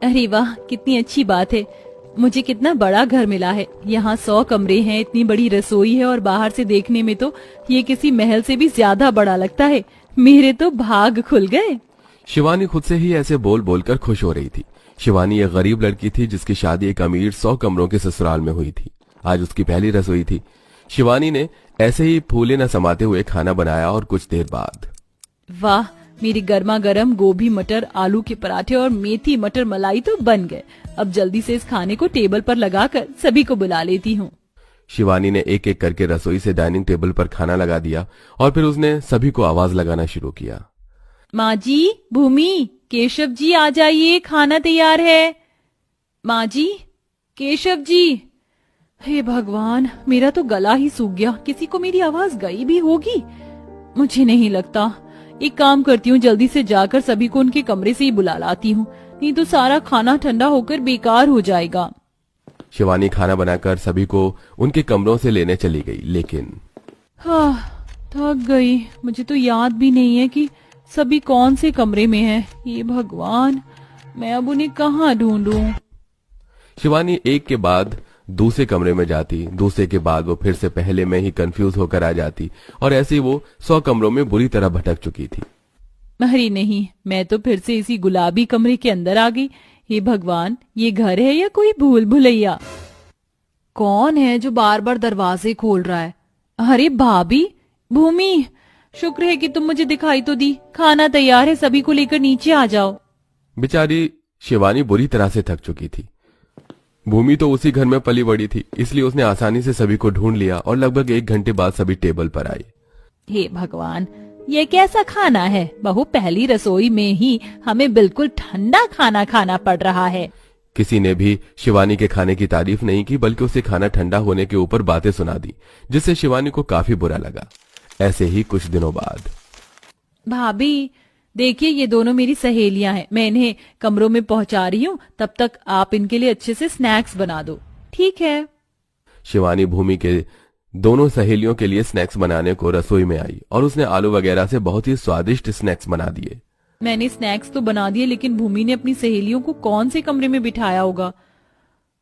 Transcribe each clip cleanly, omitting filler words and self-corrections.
अरे वाह, कितनी अच्छी बात है। मुझे कितना बड़ा घर मिला है। यहाँ 100 कमरे हैं, इतनी बड़ी रसोई है और बाहर से देखने में तो ये किसी महल से भी ज्यादा बड़ा लगता है। मेरे तो भाग खुल गए। शिवानी खुद से ही ऐसे बोल बोलकर खुश हो रही थी। शिवानी एक गरीब लड़की थी जिसकी शादी एक अमीर 100 कमरों के ससुराल में हुई थी। आज उसकी पहली रसोई थी। शिवानी ने ऐसे ही फूले न समाते हुए खाना बनाया और कुछ देर बाद वाह, मेरी गर्मा गर्म गोभी मटर आलू के पराठे और मेथी मटर मलाई तो बन गए। अब जल्दी से इस खाने को टेबल पर लगाकर सभी को बुला लेती हूँ। शिवानी ने एक एक करके रसोई से डाइनिंग टेबल पर खाना लगा दिया और फिर उसने सभी को आवाज लगाना शुरू किया। माँ जी, भूमि, केशव जी आ जाइए, खाना तैयार है। माँ जी, केशव जी। हे भगवान, मेरा तो गला ही सूख गया। किसी को मेरी आवाज गई भी होगी? मुझे नहीं लगता। एक काम करती हूँ, जल्दी से जाकर सभी को उनके कमरे से ही बुला लाती हूँ, नहीं तो सारा खाना ठंडा होकर बेकार हो जाएगा। शिवानी खाना बनाकर सभी को उनके कमरों से लेने चली गई, लेकिन थक गई। मुझे तो याद भी नहीं है कि सभी कौन से कमरे में हैं। ये भगवान, मैं अब उन्हें कहाँ ढूंढूं? शिवानी एक के बाद दूसरे कमरे में जाती, दूसरे के बाद वो फिर से पहले में ही कंफ्यूज होकर आ जाती और ऐसे ही वो 100 कमरों में बुरी तरह भटक चुकी थी। अरे नहीं, मैं तो फिर से इसी गुलाबी कमरे के अंदर आ गई। हे भगवान, ये घर है या कोई भूल भुलैया? कौन है जो बार बार दरवाजे खोल रहा है? अरे भाभी, भूमि, शुक्र है कि तुम मुझे दिखाई तो दी। खाना तैयार है, सभी को लेकर नीचे आ जाओ। बेचारी शिवानी बुरी तरह से थक चुकी थी। भूमि तो उसी घर में पली बड़ी थी, इसलिए उसने आसानी से सभी को ढूंढ लिया और लगभग 1 घंटे बाद सभी टेबल पर आए। हे भगवान, ये कैसा खाना है? बहू, पहली रसोई में ही हमें बिल्कुल ठंडा खाना खाना पड़ रहा है। किसी ने भी शिवानी के खाने की तारीफ नहीं की, बल्कि उसे खाना ठंडा होने के ऊपर बातें सुना दी, जिससे शिवानी को काफी बुरा लगा। ऐसे ही कुछ दिनों बाद, भाभी देखिए, ये दोनों मेरी सहेलियां हैं। मैं इन्हें कमरों में पहुंचा रही हूँ, तब तक आप इनके लिए अच्छे से स्नैक्स बना दो, ठीक है? शिवानी भूमि के दोनों सहेलियों के लिए स्नैक्स बनाने को रसोई में आई और उसने आलू वगैरह से बहुत ही स्वादिष्ट स्नैक्स बना दिए। मैंने स्नैक्स तो बना दिए, लेकिन भूमि ने अपनी सहेलियों को कौन से कमरे में बिठाया होगा?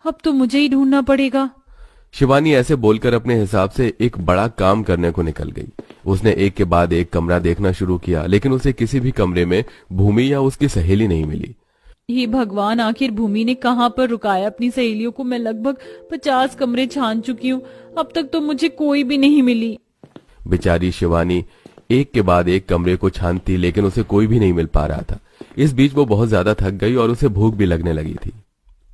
अब तो मुझे ही ढूंढना पड़ेगा। शिवानी ऐसे बोलकर अपने हिसाब से एक बड़ा काम करने को निकल गई। उसने एक के बाद एक कमरा देखना शुरू किया, लेकिन उसे किसी भी कमरे में भूमि या उसकी सहेली नहीं मिली। हे भगवान, आखिर भूमि ने कहाँ पर रुकाया अपनी सहेलियों को? मैं लगभग 50 कमरे छान चुकी हूँ, अब तक तो मुझे कोई भी नहीं मिली। बेचारी शिवानी एक के बाद एक कमरे को छानती, लेकिन उसे कोई भी नहीं मिल पा रहा था। इस बीच वो बहुत ज्यादा थक गई और उसे भूख भी लगने लगी थी।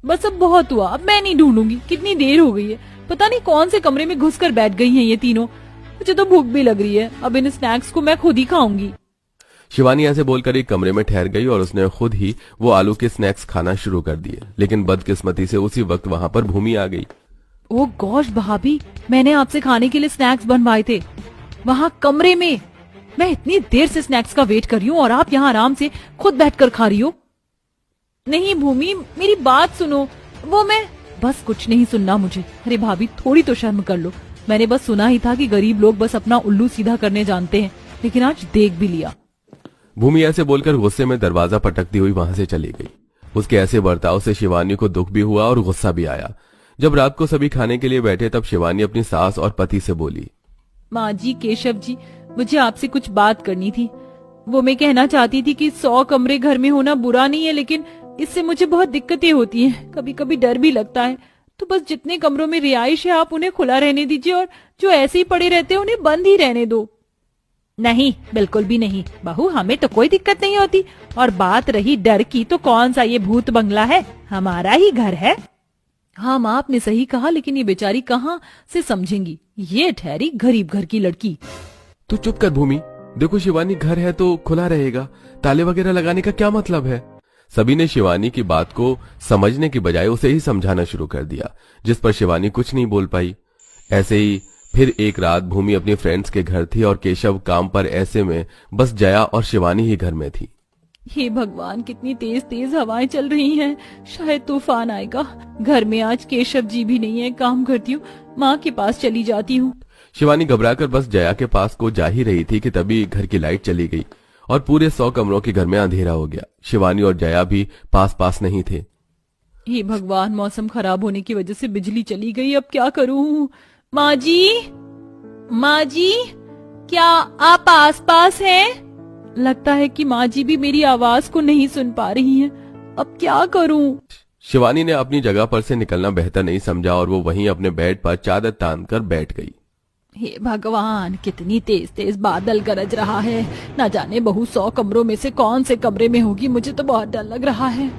बस अब बहुत हुआ, अब मैं नहीं ढूंढूंगी। कितनी देर हो गई है, पता नहीं कौन से कमरे में घुसकर बैठ गई हैं ये तीनों। मुझे तो भूख भी लग रही है, अब इन स्नैक्स को मैं खुद ही खाऊंगी। शिवानी ऐसे बोलकर एक कमरे में ठहर गई और उसने खुद ही वो आलू के स्नैक्स खाना शुरू कर दिए, लेकिन बदकिस्मती से उसी वक्त वहां पर भूमि आ गई। ओह गॉश भाभी, मैंने आपसे खाने के लिए स्नैक्स बनवाए थे वहाँ कमरे में। मैं इतनी देर से स्नैक्स का वेट कर रही हूँ और आप यहाँ आराम से खुद बैठकर खा रही हो। नहीं भूमि, मेरी बात सुनो। वो मैं बस कुछ नहीं सुनना मुझे। अरे भाभी, थोड़ी तो शर्म कर लो। मैंने बस सुना ही था कि गरीब लोग बस अपना उल्लू सीधा करने जानते हैं, लेकिन आज देख भी लिया। भूमि ऐसे बोलकर गुस्से में दरवाजा पटकती हुई वहां से चली गई। उसके ऐसे बर्ताव से शिवानी को दुख भी हुआ और गुस्सा भी आया। जब रात को सभी खाने के लिए बैठे तब शिवानी अपनी सास और पति से बोली, माँ जी, केशव जी, मुझे आपसे कुछ बात करनी थी। वो मैं कहना चाहती थी कि 100 कमरे घर में होना बुरा नहीं है, लेकिन इससे मुझे बहुत दिक्कतें होती हैं। कभी कभी डर भी लगता है। तो बस जितने कमरों में रिहाइश है आप उन्हें खुला रहने दीजिए और जो ऐसे ही पड़े रहते हैं उन्हें बंद ही रहने दो। नहीं, बिल्कुल भी नहीं बहू, हमें तो कोई दिक्कत नहीं होती। और बात रही डर की, तो कौन सा ये भूत बंगला है, हमारा ही घर है। हाँ माँ, आपने सही कहा, लेकिन ये बेचारी कहाँ से समझेंगी? ये ठहरी गरीब घर की लड़की। तू चुप कर भूमि, देखो शिवानी घर है तो खुला रहेगा, ताले वगैरह लगाने का क्या मतलब है? सभी ने शिवानी की बात को समझने की बजाय उसे ही समझाना शुरू कर दिया, जिस पर शिवानी कुछ नहीं बोल पाई। ऐसे ही फिर एक रात भूमि अपनी फ्रेंड्स के घर थी और केशव काम पर। ऐसे में बस जया और शिवानी ही घर में थी। हे भगवान, कितनी तेज तेज हवाएं चल रही हैं, शायद तूफान आएगा। घर में आज केशव जी भी नहीं है। काम करती हूँ, माँ के पास चली जाती हूँ। शिवानी घबराकर बस जया के पास को जा ही रही थी कि तभी घर की लाइट चली गई और पूरे 100 कमरों के घर में अंधेरा हो गया। शिवानी और जया भी पास पास नहीं थे। हे भगवान, मौसम खराब होने की वजह से बिजली चली गई, अब क्या करूं? माँ जी, माँ जी, क्या आप आसपास हैं? लगता है कि माँ जी भी मेरी आवाज को नहीं सुन पा रही हैं। अब क्या करूं? शिवानी ने अपनी जगह पर से निकलना बेहतर नहीं समझा और वो वहीं अपने बेड पर चादर तान कर बैठ गई। हे भगवान, कितनी तेज तेज बादल गरज रहा है। न जाने बहू 100 कमरों में से कौन से कमरे में होगी। मुझे तो बहुत डर लग रहा है।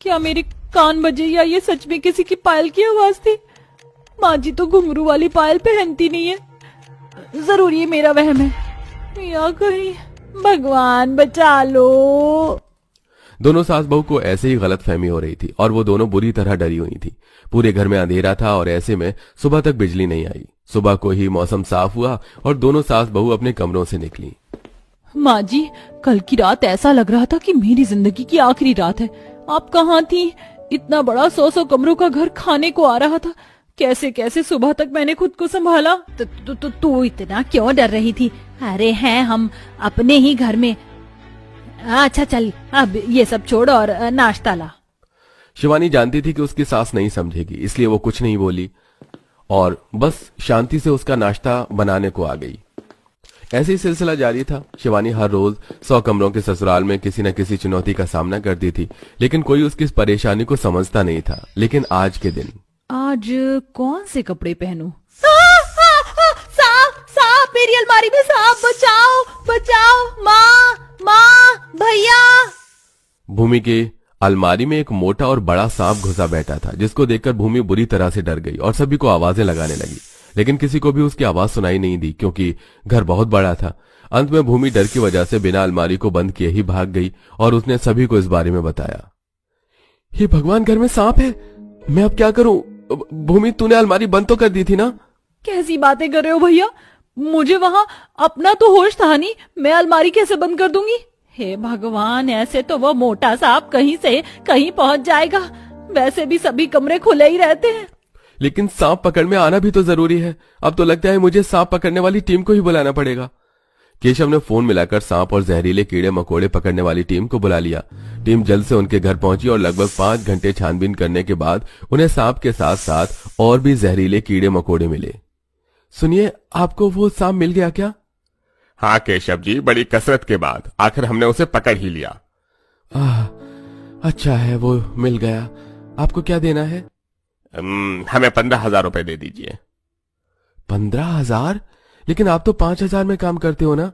क्या मेरे कान बजे या ये सच में किसी की पायल की आवाज थी? माँ जी तो घुंघरू वाली पायल पहनती नहीं है। जरूर ये मेरा वहम है या कहीं। भगवान बचा लो। दोनों सास बहू को ऐसे ही गलतफहमी हो रही थी और वो दोनों बुरी तरह डरी हुई थी। पूरे घर में अंधेरा था और ऐसे में सुबह तक बिजली नहीं आई। सुबह को ही मौसम साफ हुआ और दोनों सास बहू अपने कमरों से निकली। माँ जी, कल की रात ऐसा लग रहा था कि मेरी जिंदगी की आखिरी रात है। आप कहाँ थी? इतना बड़ा 100 कमरों का घर खाने को आ रहा था। कैसे कैसे सुबह तक मैंने खुद को संभाला। तू इतना क्यों डर रही थी? अरे हैं हम अपने ही घर में। अच्छा चल, अब ये सब छोड़ और नाश्ता ला। शिवानी जानती थी कि उसकी सास नहीं समझेगी, इसलिए वो कुछ नहीं बोली और बस शांति से उसका नाश्ता बनाने को आ गई। ऐसे ही सिलसिला जारी था। शिवानी हर रोज 100 कमरों के ससुराल में किसी न किसी चुनौती का सामना करती थी, लेकिन कोई उसकी इस परेशानी को समझता नहीं था। लेकिन आज के दिन, आज कौन से कपड़े पहनूं? सांप, सांप, मेरी अलमारी में सांप, बचाओ, बचाओ, माँ, भैया। भूमि के अलमारी में एक मोटा और बड़ा सांप घुसा बैठा था, जिसको देखकर भूमि बुरी तरह से डर गई और सभी को आवाजें लगाने लगी। लेकिन किसी को भी उसकी आवाज सुनाई नहीं दी, क्योंकि घर बहुत बड़ा था। अंत में भूमि डर की वजह से बिना अलमारी को बंद किए ही भाग गई और उसने सभी को इस बारे में बताया। हे भगवान, घर में सांप है, मैं अब क्या करूं? भूमि, तूने अलमारी बंद तो कर दी थी ना? कैसी बातें कर रहे हो भैया? मुझे वहाँ अपना तो होश था नहीं, मैं अलमारी कैसे बंद कर दूंगी? हे भगवान, ऐसे तो वो मोटा सांप कहीं से कहीं पहुंच जाएगा। वैसे भी सभी कमरे खुले ही रहते हैं। लेकिन सांप पकड़ में आना भी तो जरूरी है। अब तो लगता है मुझे सांप पकड़ने वाली टीम को ही बुलाना पड़ेगा। केशव ने फोन मिलाकर सांप और जहरीले कीड़े मकोड़े पकड़ने वाली टीम को बुला लिया। टीम जल्द से उनके घर पहुंची और लगभग 5 घंटे छानबीन करने के बाद उन्हें सांप के साथ साथ और भी जहरीले कीड़े मकोड़े मिले। सुनिए, आपको वो सांप मिल गया क्या? हाँ केशव जी, बड़ी कसरत के बाद आखिर हमने उसे पकड़ ही लिया। अच्छा है, वो मिल गया। आपको क्या देना है? हमें 15,000 रुपए दे दीजिए। 15,000? लेकिन आप तो 5,000 में काम करते हो ना?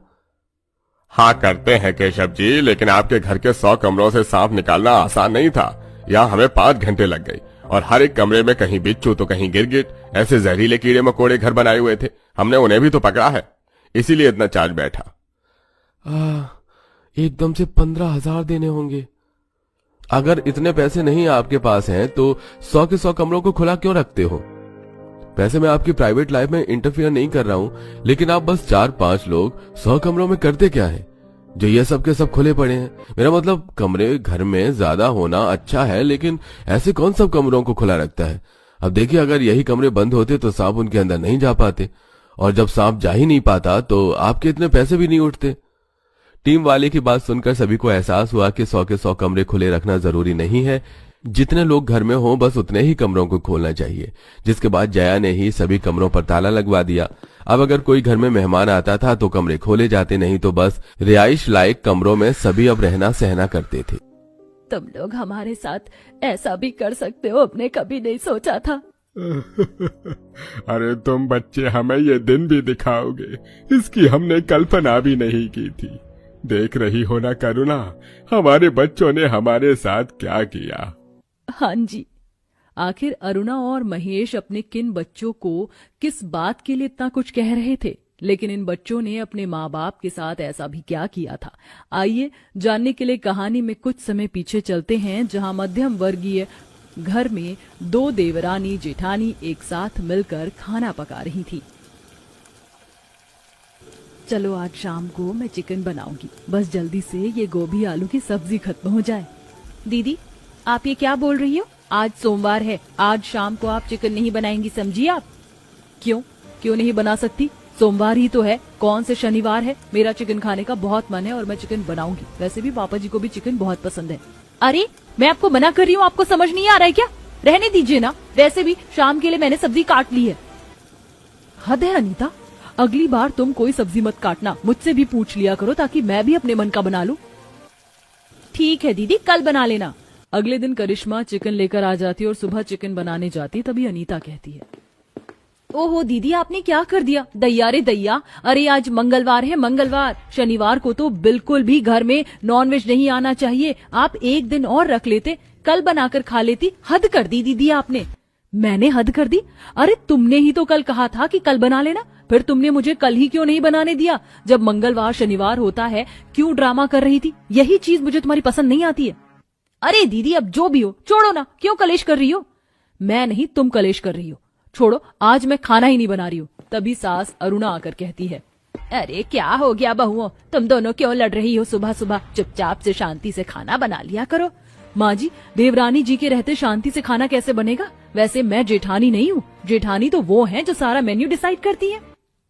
हाँ करते हैं केशव जी, लेकिन आपके घर के 100 कमरों से सांप निकालना आसान नहीं था। यहाँ हमें 5 घंटे लग गए और हर एक कमरे में कहीं बिच्छू तो कहीं गिरगिट, ऐसे जहरीले कीड़े मकोड़े घर बनाए हुए थे। हमने उन्हें भी तो पकड़ा है, इसीलिए इतना चार्ज बैठा। एकदम से 15,000 देने होंगे। अगर इतने पैसे नहीं आपके पास हैं तो 100 के 100 कमरों को खुला क्यों रखते हो? वैसे मैं आपकी प्राइवेट लाइफ में इंटरफियर नहीं कर रहा हूं, लेकिन आप बस 4-5 लोग 100 कमरों में करते क्या है जो ये सब के सब खुले पड़े हैं? मेरा मतलब, कमरे घर में ज्यादा होना अच्छा है, लेकिन ऐसे कौन सब कमरों को खुला रखता है? अब देखिए, अगर यही कमरे बंद होते तो सांप उनके अंदर नहीं जा पाते, और जब सांप जा ही नहीं पाता तो आपके इतने पैसे भी नहीं उठते। टीम वाले की बात सुनकर सभी को एहसास हुआ कि 100 के 100 कमरे खुले रखना जरूरी नहीं है। जितने लोग घर में हों बस उतने ही कमरों को खोलना चाहिए। जिसके बाद जया ने ही सभी कमरों पर ताला लगवा दिया। अब अगर कोई घर में मेहमान आता था तो कमरे खोले जाते, नहीं तो बस रिहाइश लायक कमरों में सभी अब रहना सहना करते थे। तुम लोग हमारे साथ ऐसा भी कर सकते हो, अपने कभी नहीं सोचा था। अरे तुम बच्चे हमें ये दिन भी दिखाओगे, इसकी हमने कल्पना भी नहीं की थी। देख रही हो ना करुणा, हमारे बच्चों ने हमारे साथ क्या किया। हाँ जी, आखिर अरुणा और महेश अपने किन बच्चों को किस बात के लिए इतना कुछ कह रहे थे, लेकिन इन बच्चों ने अपने माँ बाप के साथ ऐसा भी क्या किया था? आइए जानने के लिए कहानी में कुछ समय पीछे चलते हैं, जहां मध्यम वर्गीय घर में 2 देवरानी जेठानी एक साथ मिलकर खाना पका रही थी। चलो आज शाम को मैं चिकन बनाऊंगी, बस जल्दी से ये गोभी आलू की सब्जी खत्म हो जाए। दीदी, आप ये क्या बोल रही हो? आज सोमवार है, आज शाम को आप चिकन नहीं बनाएंगी, समझिए आप? क्यों नहीं बना सकती? सोमवार ही तो है, कौन से शनिवार है? मेरा चिकन खाने का बहुत मन है और मैं चिकन बनाऊंगी। वैसे भी पापा जी को भी चिकन बहुत पसंद है। अरे मैं आपको मना कर रही हूँ, आपको समझ नहीं आ रहा है क्या? रहने दीजिए ना, वैसे भी शाम के लिए मैंने सब्जी काट ली है। हद है अनीता, अगली बार तुम कोई सब्जी मत काटना, मुझसे भी पूछ लिया करो ताकि मैं भी अपने मन का बना लूं। ठीक है दीदी, कल बना लेना। अगले दिन करिश्मा चिकन लेकर आ जाती और सुबह चिकन बनाने जाती, तभी अनीता कहती है, ओहो दीदी आपने क्या कर दिया? दैया रे दैया, अरे आज मंगलवार है, मंगलवार, शनिवार को तो बिल्कुल भी घर में नॉनवेज नहीं आना चाहिए। आप एक दिन और रख लेते, कल बनाकर खा लेती। हद कर दी दीदी आपने। मैंने हद कर दी? अरे तुमने ही तो कल कहा था कि कल बना लेना, फिर तुमने मुझे कल ही क्यों नहीं बनाने दिया जब मंगलवार शनिवार होता है? क्यों ड्रामा कर रही थी? यही चीज मुझे तुम्हारी पसंद नहीं आती है। अरे दीदी अब जो भी हो छोड़ो ना, क्यों कलेश कर रही हो? मैं नहीं, तुम कलेश कर रही हो। छोड़ो, आज मैं खाना ही नहीं बना रही हूँ। तभी सास अरुणा आकर कहती है, अरे क्या हो गया बहुओं, तुम दोनों क्यों लड़ रही हो सुबह सुबह? चुपचाप से शांति से खाना बना लिया करो। माँ जी, देवरानी जी के रहते शांति से खाना कैसे बनेगा? वैसे मैं जेठानी नहीं हूँ, जेठानी तो वो है जो सारा मेन्यू डिसाइड करती है।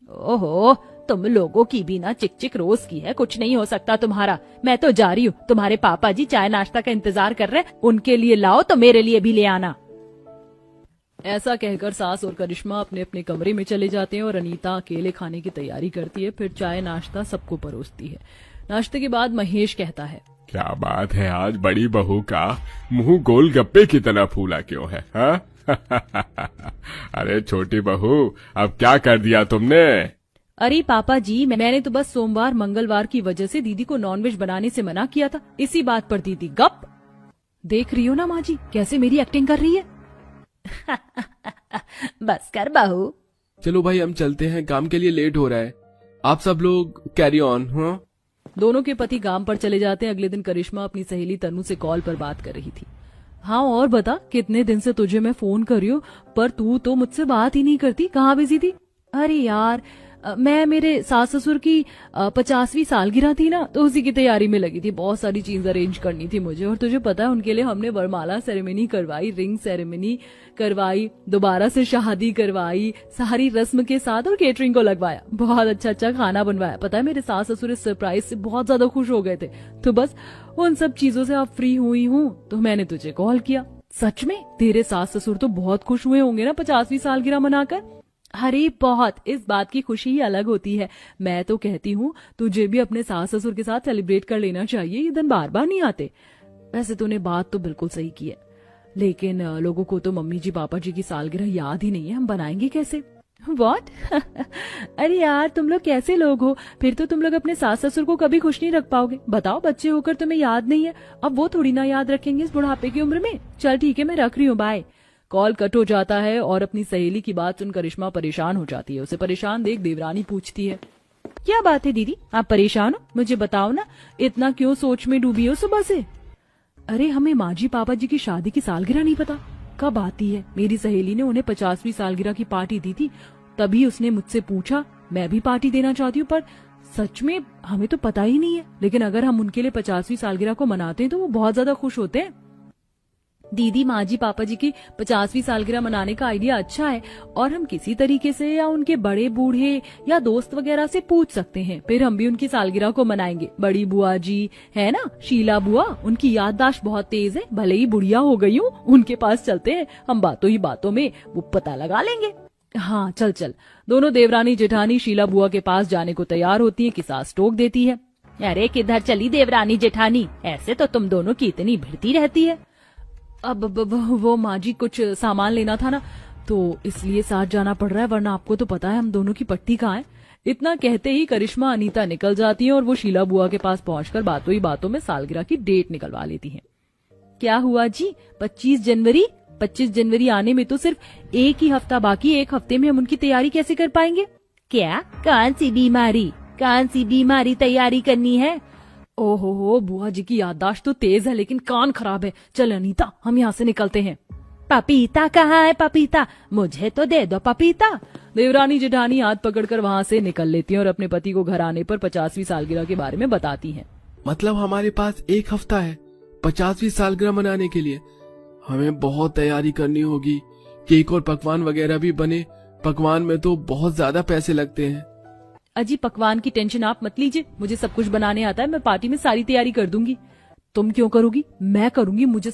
ओहो, तुम लोगों की भी ना चिक चिक रोज की है, कुछ नहीं हो सकता तुम्हारा। मैं तो जा रही हूँ, तुम्हारे पापा जी चाय नाश्ता का इंतजार कर रहे हैं, उनके लिए लाओ तो मेरे लिए भी ले आना। ऐसा कहकर सास और करिश्मा अपने अपने कमरे में चले जाते हैं और अनीता अकेले खाने की तैयारी करती है। फिर चाय नाश्ता सबको परोसती है। नाश्ते के बाद महेश कहता है, क्या बात है, आज बड़ी बहू का मुंह गोलगप्पे की तरह फूला क्यों है? हाँ? अरे छोटी बहू, अब क्या कर दिया तुमने? अरे पापा जी, मैंने तो बस सोमवार मंगलवार की वजह से दीदी को नॉनवेज बनाने से मना किया था, इसी बात पर दीदी गप। देख रही हो ना माँ जी, कैसे मेरी एक्टिंग कर रही है। बस कर बहू। चलो भाई हम चलते हैं, काम के लिए लेट हो रहा है। आप सब लोग कैरी ऑन। हाँ, दोनों के पति काम पर चले जाते हैं। अगले दिन करिश्मा अपनी सहेली तनु से कॉल पर बात कर रही थी। हाँ और बता, कितने दिन से तुझे मैं फोन कर रही हूँ पर तू तो मुझसे बात ही नहीं करती, कहाँ बिजी थी? अरे यार, मैं मेरे सास ससुर की 50वीं सालगिरह थी ना, तो उसी की तैयारी में लगी थी। बहुत सारी चीज अरेंज करनी थी मुझे, और तुझे पता है उनके लिए हमने वरमाला सेरेमनी करवाई, रिंग सेरेमनी करवाई, दोबारा से शादी करवाई, सारी रस्म के साथ, और केटरिंग को लगवाया। बहुत अच्छा अच्छा खाना बनवाया। पता है मेरे सास ससुर इस सरप्राइज से बहुत ज्यादा खुश हो गए थे। तो बस उन सब चीजों से अब फ्री हुई हूँ तो मैंने तुझे कॉल किया। सच में तेरे सास ससुर तो बहुत खुश हुए होंगे ना 50वीं सालगिरह मनाकर? अरे बहुत, इस बात की खुशी ही अलग होती है। मैं तो कहती हूँ तुझे भी अपने सास ससुर के साथ सेलिब्रेट कर लेना चाहिए, ये दिन बार बार नहीं आते। वैसे तूने बात तो बिल्कुल सही की है, लेकिन लोगों को तो मम्मी जी पापा जी की सालगिरह याद ही नहीं है, हम बनाएंगे कैसे? व्हाट? अरे यार तुम लोग कैसे लोग हो, फिर तो तुम लोग अपने सास ससुर को कभी खुश नहीं रख पाओगे। बताओ, बच्चे होकर तुम्हें याद नहीं है, अब वो थोड़ी ना याद रखेंगे इस बुढ़ापे की उम्र में। चल ठीक है, मैं रख रही हूँ, बाय। कॉल कट हो जाता है और अपनी सहेली की बात सुन करिश्मा परेशान हो जाती है। उसे परेशान देख देवरानी पूछती है, क्या बात है दीदी, आप परेशान हो? मुझे बताओ ना, इतना क्यों सोच में डूबी हो सुबह से? अरे हमें माँ जी पापा जी की शादी की सालगिरह नहीं पता, कब आती है? मेरी सहेली ने उन्हें 50वीं सालगिरह की पार्टी दी थी, तभी उसने मुझसे पूछा। मैं भी पार्टी देना चाहती हूँ, पर सच में हमें तो पता ही नहीं है। लेकिन अगर हम उनके लिए 50वीं सालगिरह को मनाते हैं तो वो बहुत ज्यादा खुश होते हैं। दीदी, माँ जी पापा जी की 50वीं सालगिरह मनाने का आइडिया अच्छा है, और हम किसी तरीके से या उनके बड़े बूढ़े या दोस्त वगैरह से पूछ सकते हैं, फिर हम भी उनकी सालगिरह को मनाएंगे। बड़ी बुआ जी है ना, शीला बुआ, उनकी याददाश्त बहुत तेज है, भले ही बुढ़िया हो गई हूँ, उनके पास चलते हैं, हम बातों ही बातों में वो पता लगा लेंगे। हाँ चल चल। दोनों देवरानी जेठानी शीला बुआ के पास जाने को तैयार होती है कि सास टोक देती है, अरे किधर चली देवरानी जेठानी, ऐसे तो तुम दोनों की इतनी भिड़ती रहती है। अब वो माँ जी कुछ सामान लेना था ना, तो इसलिए साथ जाना पड़ रहा है, वरना आपको तो पता है हम दोनों की पट्टी कहाँ है। इतना कहते ही करिश्मा अनीता निकल जाती है और वो शीला बुआ के पास पहुंचकर बातों ही बातों में सालगिरह की डेट निकलवा लेती हैं। क्या हुआ जी, 25 जनवरी आने में तो सिर्फ एक ही हफ्ता बाकी, एक हफ्ते में हम उनकी तैयारी कैसे कर पाएंगे? क्या, कौन सी बीमारी तैयारी करनी है? ओहो, बुआ जी की याददाश्त तो तेज है लेकिन कान खराब है। चल अनीता, हम यहाँ से निकलते हैं। पपीता कहाँ है? पपीता मुझे तो दे दो पपीता। देवरानी जेठानी हाथ पकड़कर वहाँ से निकल लेती हैं और अपने पति को घर आने पर 50वीं सालगिरह के बारे में बताती हैं। मतलब हमारे पास एक हफ्ता है 50वीं सालगिरह मनाने के लिए, हमें बहुत तैयारी करनी होगी, केक और पकवान वगैरह भी बने। पकवान में तो बहुत ज्यादा पैसे लगते हैं। अजी पकवान की टेंशन आप मत लीजिए, मुझे सब कुछ बनाने आता है, मैं पार्टी में सारी तैयारी कर दूंगी। तुम क्यों करोगी? मैं करूंगी, मुझे